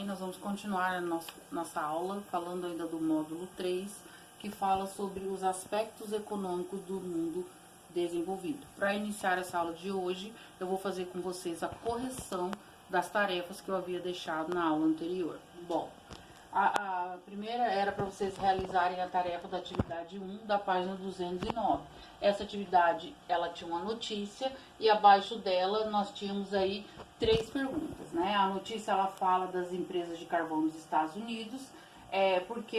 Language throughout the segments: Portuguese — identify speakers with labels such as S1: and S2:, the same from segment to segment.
S1: bem? Nós vamos continuar a nossa aula falando ainda do módulo 3, que fala sobre os aspectos econômicos do mundo desenvolvido. Para iniciar essa aula de hoje, eu vou fazer com vocês a correção das tarefas que eu havia deixado na aula anterior. Bom, a primeira era para vocês realizarem a tarefa da atividade 1 da página 209. Essa atividade, ela tinha uma notícia e abaixo dela nós tínhamos aí 3 perguntas, né? A notícia, ela fala das empresas de carvão dos Estados Unidos, porque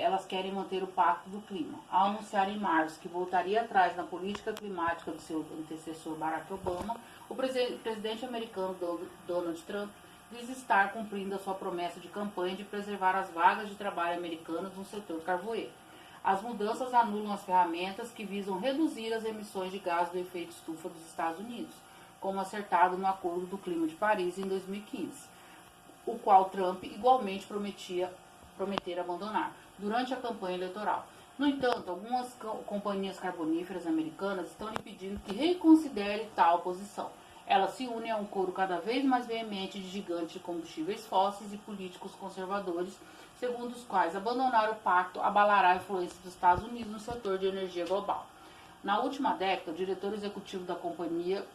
S1: elas querem manter o Pacto do Clima. Ao anunciar em março que voltaria atrás na política climática do seu antecessor Barack Obama, o presidente americano Donald Trump diz estar cumprindo a sua promessa de campanha de preservar as vagas de trabalho americanas no setor carvoeiro. As mudanças anulam as ferramentas que visam reduzir as emissões de gás do efeito estufa dos Estados Unidos, como acertado no Acordo do Clima de Paris em 2015, o qual Trump igualmente prometer abandonar durante a campanha eleitoral. No entanto, algumas companhias carboníferas americanas estão lhe pedindo que reconsidere tal posição. Elas se unem a um coro cada vez mais veemente de gigantes de combustíveis fósseis e políticos conservadores, segundo os quais abandonar o pacto abalará a influência dos Estados Unidos no setor de energia global. Na última década, o diretor executivo da companhia,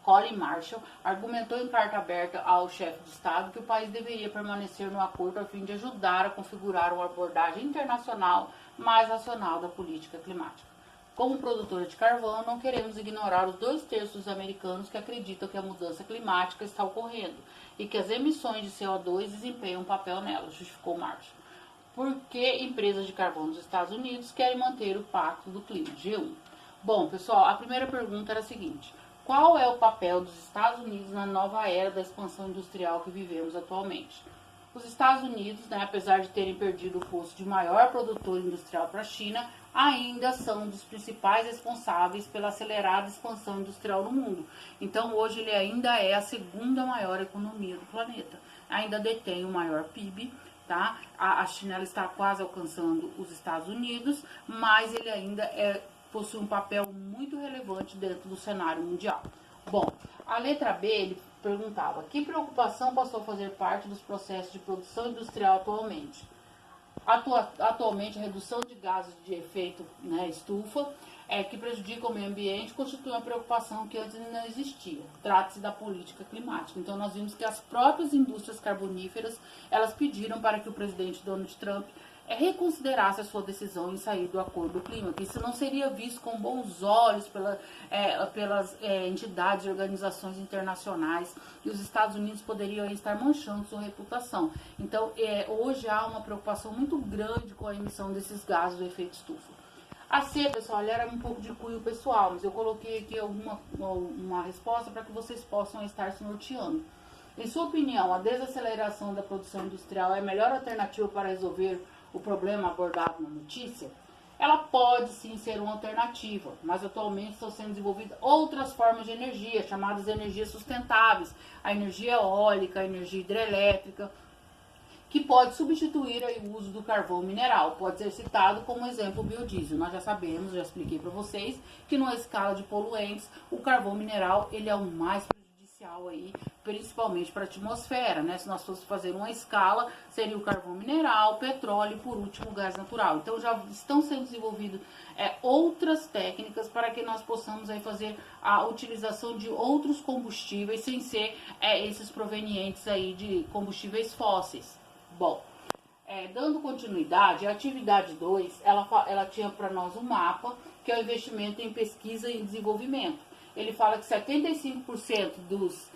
S1: Colin Marshall, argumentou em carta aberta ao chefe de Estado que o país deveria permanecer no acordo a fim de ajudar a configurar uma abordagem internacional mais racional da política climática. Como produtora de carvão, não queremos ignorar os 2/3 dos americanos que acreditam que a mudança climática está ocorrendo e que as emissões de CO2 desempenham um papel nela, justificou Marshall. Por que empresas de carvão dos Estados Unidos querem manter o Pacto do Clima, G1? Bom, pessoal, a primeira pergunta era a seguinte: qual é o papel dos Estados Unidos na nova era da expansão industrial que vivemos atualmente? Os Estados Unidos, apesar de terem perdido o posto de maior produtor industrial para a China, ainda são um dos principais responsáveis pela acelerada expansão industrial no mundo. Então, hoje ele ainda é a segunda maior economia do planeta. Ainda detém o maior PIB, tá? A China, ela está quase alcançando os Estados Unidos, mas ele ainda possui um papel muito relevante dentro do cenário mundial. Bom, a letra B, ele perguntava: que preocupação passou a fazer parte dos processos de produção industrial atualmente? Atualmente, a redução de gases de efeito estufa, que prejudicam o meio ambiente, constitui uma preocupação que antes não existia. Trata-se da política climática. Então, nós vimos que as próprias indústrias carboníferas, elas pediram para que o presidente Donald Trump reconsiderasse a sua decisão em sair do Acordo do Clima, que isso não seria visto com bons olhos pelas entidades e organizações internacionais, e os Estados Unidos poderiam estar manchando sua reputação. Então, hoje há uma preocupação muito grande com a emissão desses gases do efeito estufa. A C, pessoal, era um pouco de cunho pessoal, mas eu coloquei aqui uma resposta para que vocês possam estar se norteando. Em sua opinião, a desaceleração da produção industrial é a melhor alternativa para resolver o problema abordado na notícia? Ela pode sim ser uma alternativa, mas atualmente estão sendo desenvolvidas outras formas de energia, chamadas energias sustentáveis, a energia eólica, a energia hidrelétrica, que pode substituir aí o uso do carvão mineral. Pode ser citado como exemplo o biodiesel. Nós já sabemos, já expliquei para vocês, que numa escala de poluentes, o carvão mineral ele é o mais prejudicial aí, principalmente para a atmosfera, Se nós fossemos fazer uma escala, seria o carvão mineral, petróleo e, por último, o gás natural. Então, já estão sendo desenvolvidas outras técnicas para que nós possamos aí fazer a utilização de outros combustíveis sem ser esses provenientes aí de combustíveis fósseis. Bom, dando continuidade, a atividade 2, ela tinha para nós um mapa, que é o investimento em pesquisa e desenvolvimento. Ele fala que 75% dos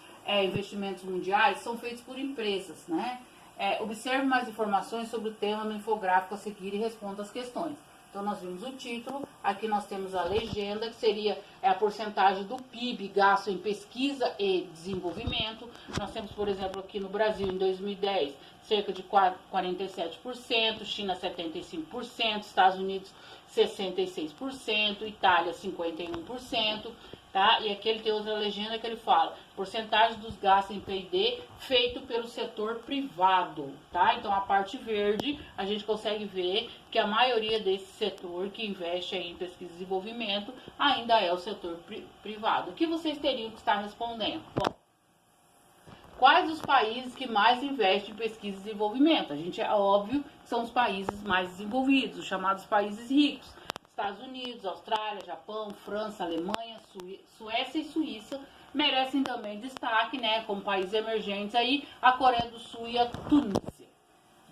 S1: investimentos mundiais são feitos por empresas, Observe mais informações sobre o tema no infográfico a seguir e responda as questões. Então, nós vimos o título, aqui nós temos a legenda, que seria a porcentagem do PIB gasto em pesquisa e desenvolvimento. Nós temos, por exemplo, aqui no Brasil, em 2010, cerca de 47%, China 75%, Estados Unidos 66%, Itália 51%, tá? E aqui ele tem outra legenda que ele fala: porcentagem dos gastos em P&D feito pelo setor privado, tá? Então, a parte verde, a gente consegue ver que a maioria desse setor que investe aí em pesquisa e desenvolvimento ainda é o setor privado. O que vocês teriam que estar respondendo? Bom, Quais os países que mais investem em pesquisa e desenvolvimento? A gente é óbvio que são os países mais desenvolvidos, os chamados países ricos. Estados Unidos, Austrália, Japão, França, Alemanha, Suécia e Suíça merecem também destaque, né, como países emergentes aí, a Coreia do Sul e a Tunísia.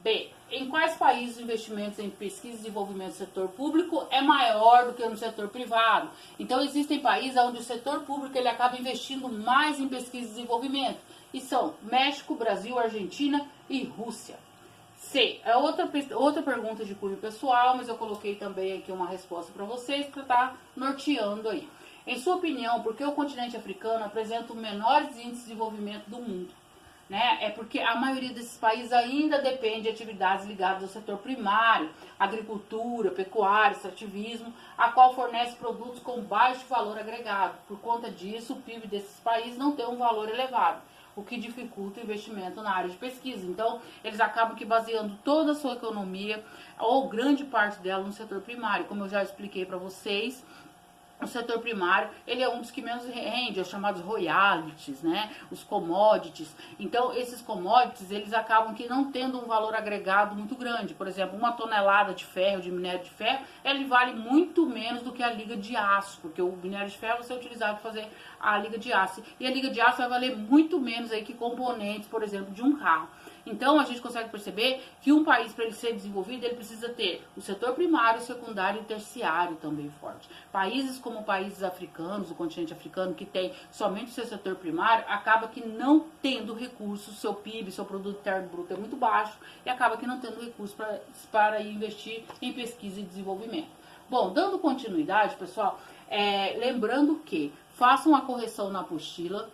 S1: B. Em quais países os investimentos em pesquisa e desenvolvimento do setor público é maior do que no setor privado? Então existem países onde o setor público ele acaba investindo mais em pesquisa e desenvolvimento. E são México, Brasil, Argentina e Rússia. C. É outra pergunta de cunho pessoal, mas eu coloquei também aqui uma resposta para vocês para estar norteando aí. Em sua opinião, por que o continente africano apresenta os menores índices de desenvolvimento do mundo? Né? É porque a maioria desses países ainda depende de atividades ligadas ao setor primário, agricultura, pecuária, extrativismo, a qual fornece produtos com baixo valor agregado. Por conta disso, o PIB desses países não tem um valor elevado, o que dificulta o investimento na área de pesquisa. Então, eles acabam que baseando toda a sua economia, ou grande parte dela, no setor primário. Como eu já expliquei para vocês, o setor primário, ele é um dos que menos rende, os chamados royalties, né? Os commodities. Então, esses commodities, eles acabam que não tendo um valor agregado muito grande. Por exemplo, uma tonelada de ferro, de minério de ferro, ele vale muito menos do que a liga de aço, porque o minério de ferro vai ser utilizado para fazer a liga de aço. E a liga de aço vai valer muito menos aí que componentes, por exemplo, de um carro. Então, a gente consegue perceber que um país, para ele ser desenvolvido, ele precisa ter o setor primário, secundário e terciário também forte. Países como países africanos, o continente africano, que tem somente o seu setor primário, acaba que não tendo recursos, seu PIB, seu produto interno bruto é muito baixo, e acaba que não tendo recursos para investir em pesquisa e desenvolvimento. Bom, dando continuidade, pessoal, lembrando que façam a correção na apostila,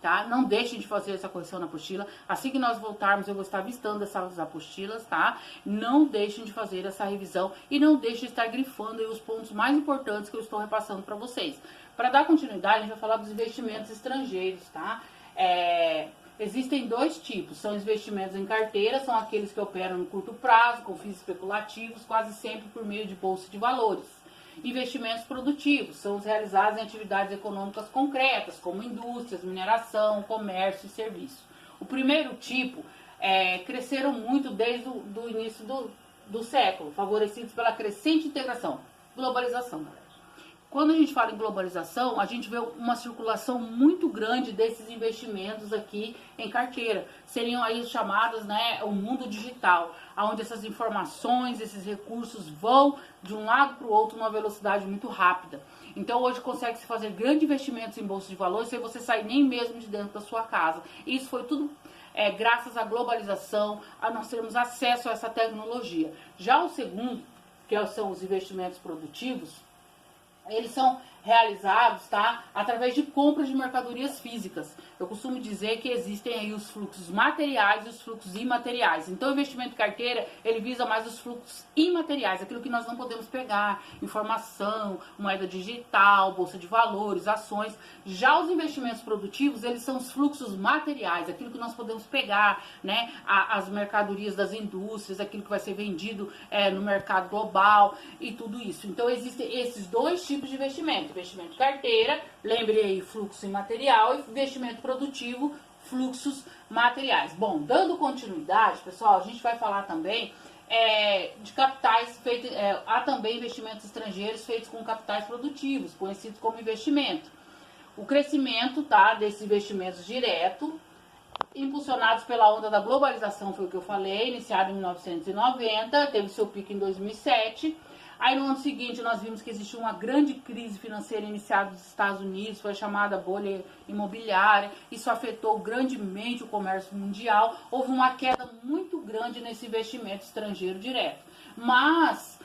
S1: tá? Não deixem de fazer essa correção na apostila. Assim que nós voltarmos, eu vou estar vistando essas apostilas, tá? Não deixem de fazer essa revisão e não deixem de estar grifando aí os pontos mais importantes que eu estou repassando para vocês. Para dar continuidade, a gente vai falar dos investimentos estrangeiros, tá? Existem dois tipos, são investimentos em carteira, são aqueles que operam no curto prazo, com fins especulativos, quase sempre por meio de bolsa de valores. Investimentos produtivos são os realizados em atividades econômicas concretas, como indústrias, mineração, comércio e serviço. O primeiro tipo cresceram muito desde o início do século, favorecidos pela crescente integração, globalização, galera. Quando a gente fala em globalização, a gente vê uma circulação muito grande desses investimentos aqui em carteira. Seriam aí os chamados, né, o mundo digital, onde essas informações, esses recursos vão de um lado para o outro numa velocidade muito rápida. Então hoje consegue-se fazer grandes investimentos em bolsa de valores sem você sair nem mesmo de dentro da sua casa. Isso foi tudo graças à globalização, a nós termos acesso a essa tecnologia. Já o segundo, que são os investimentos produtivos, eles são realizados, tá, através de compras de mercadorias físicas. Eu costumo dizer que existem aí os fluxos materiais e os fluxos imateriais. Então, o investimento em carteira, ele visa mais os fluxos imateriais, aquilo que nós não podemos pegar, informação, moeda digital, bolsa de valores, ações. Já os investimentos produtivos, eles são os fluxos materiais, aquilo que nós podemos pegar, né, as mercadorias das indústrias, aquilo que vai ser vendido no mercado global e tudo isso. Então, existem esses dois tipos de investimento. Investimento de carteira, lembre aí, fluxo imaterial, e investimento produtivo, fluxos materiais. Bom, dando continuidade, pessoal, a gente vai falar também de capitais feitos, há também investimentos estrangeiros feitos com capitais produtivos, conhecidos como investimento. O crescimento, tá, desses investimentos diretos, impulsionados pela onda da globalização, foi o que eu falei, iniciado em 1990, teve seu pico em 2007. Aí no ano seguinte nós vimos que existiu uma grande crise financeira iniciada nos Estados Unidos, foi chamada bolha imobiliária, isso afetou grandemente o comércio mundial, houve uma queda muito grande nesse investimento estrangeiro direto. Mas,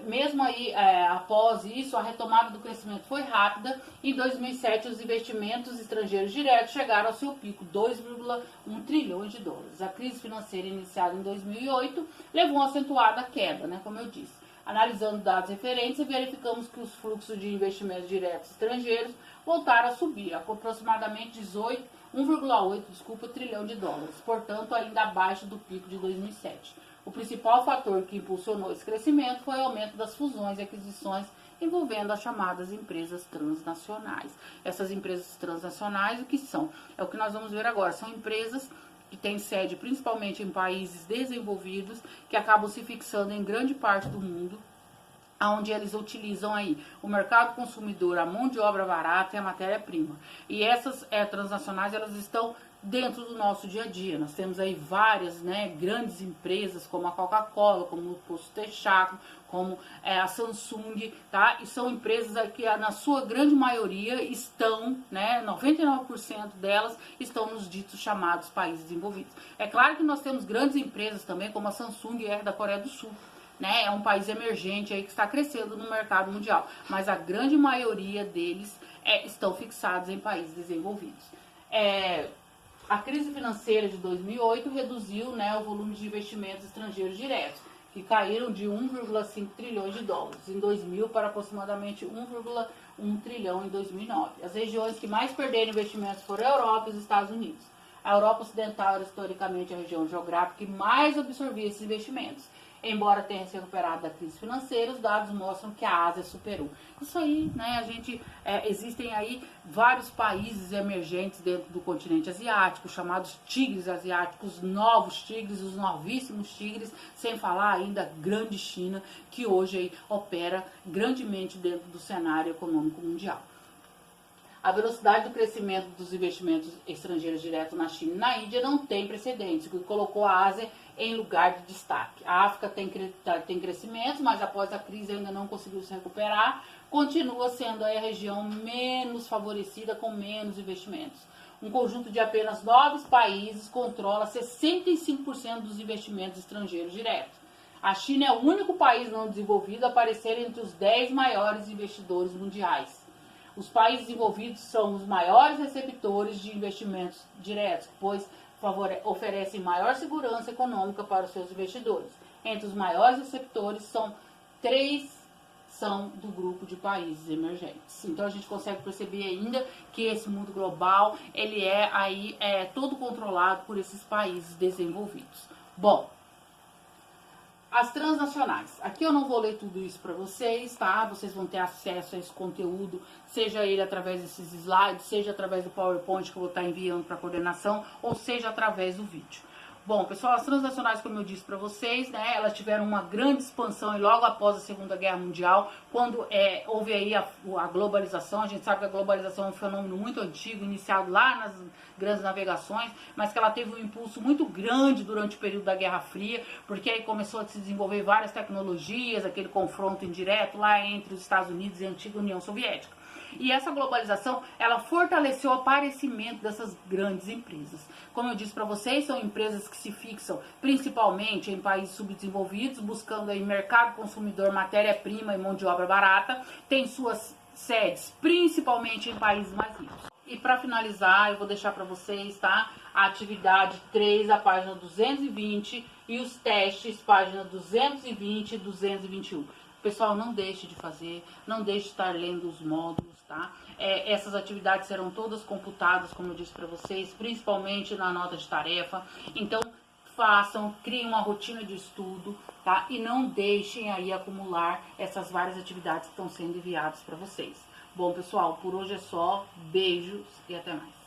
S1: mesmo aí após isso, a retomada do crescimento foi rápida. Em 2007 os investimentos estrangeiros diretos chegaram ao seu pico, 2,1 trilhões de dólares. A crise financeira iniciada em 2008 levou uma acentuada queda, né, como eu disse. Analisando dados referentes, verificamos que os fluxos de investimentos diretos estrangeiros voltaram a subir, aproximadamente 1,8 trilhão de dólares, portanto ainda abaixo do pico de 2007. O principal fator que impulsionou esse crescimento foi o aumento das fusões e aquisições envolvendo as chamadas empresas transnacionais. Essas empresas transnacionais, o que são? É o que nós vamos ver agora, são empresas que têm sede principalmente em países desenvolvidos, que acabam se fixando em grande parte do mundo, onde eles utilizam aí o mercado consumidor, a mão de obra barata e a matéria-prima. E essas transnacionais, elas estão dentro do nosso dia a dia. Nós temos aí várias, grandes empresas, como a Coca-Cola, como o Posto Texaco, como a Samsung, tá? E são empresas que, na sua grande maioria, estão, 99% delas estão nos ditos chamados países desenvolvidos. É claro que nós temos grandes empresas também, como a Samsung da Coreia do Sul, é um país emergente aí que está crescendo no mercado mundial, mas a grande maioria deles estão fixados em países desenvolvidos. A crise financeira de 2008 reduziu, o volume de investimentos estrangeiros diretos, que caíram de 1,5 trilhões de dólares em 2000 para aproximadamente 1,1 trilhão em 2009. As regiões que mais perderam investimentos foram a Europa e os Estados Unidos. A Europa Ocidental era historicamente a região geográfica que mais absorvia esses investimentos. Embora tenha se recuperado da crise financeira, os dados mostram que a Ásia superou. Isso aí, existem aí vários países emergentes dentro do continente asiático, chamados tigres asiáticos, novos tigres, os novíssimos tigres, sem falar ainda a grande China, que hoje aí opera grandemente dentro do cenário econômico mundial. A velocidade do crescimento dos investimentos estrangeiros diretos na China e na Índia não tem precedentes, o que colocou a Ásia em lugar de destaque. A África tem crescimento, mas após a crise ainda não conseguiu se recuperar, continua sendo aí a região menos favorecida, com menos investimentos. Um conjunto de apenas 9 países controla 65% dos investimentos estrangeiros diretos. A China é o único país não desenvolvido a aparecer entre os 10 maiores investidores mundiais. Os países envolvidos são os maiores receptores de investimentos diretos, pois oferecem maior segurança econômica para os seus investidores. Entre os maiores receptores, 3 são do grupo de países emergentes. Então a gente consegue perceber ainda que esse mundo global, ele é todo controlado por esses países desenvolvidos. Bom, as transnacionais. Aqui eu não vou ler tudo isso para vocês, tá? Vocês vão ter acesso a esse conteúdo, seja ele através desses slides, seja através do PowerPoint que eu vou estar enviando para coordenação, ou seja através do vídeo. Bom, pessoal, as transnacionais, como eu disse para vocês, elas tiveram uma grande expansão e logo após a Segunda Guerra Mundial, quando houve aí a globalização. A gente sabe que a globalização é um fenômeno muito antigo, iniciado lá nas grandes navegações, mas que ela teve um impulso muito grande durante o período da Guerra Fria, porque aí começou a se desenvolver várias tecnologias, aquele confronto indireto lá entre os Estados Unidos e a antiga União Soviética. E essa globalização, ela fortaleceu o aparecimento dessas grandes empresas. Como eu disse para vocês, são empresas que se fixam principalmente em países subdesenvolvidos, buscando aí mercado consumidor, matéria-prima e mão de obra barata. Tem suas sedes principalmente em países mais ricos. E para finalizar, eu vou deixar para vocês, tá? A atividade 3, a página 220 e os testes, página 220 e 221. Pessoal, não deixe de fazer, não deixe de estar lendo os módulos, tá? Essas atividades serão todas computadas, como eu disse para vocês, principalmente na nota de tarefa. Então, façam, criem uma rotina de estudo, tá? E não deixem aí acumular essas várias atividades que estão sendo enviadas para vocês. Bom, pessoal, por hoje é só. Beijos e até mais.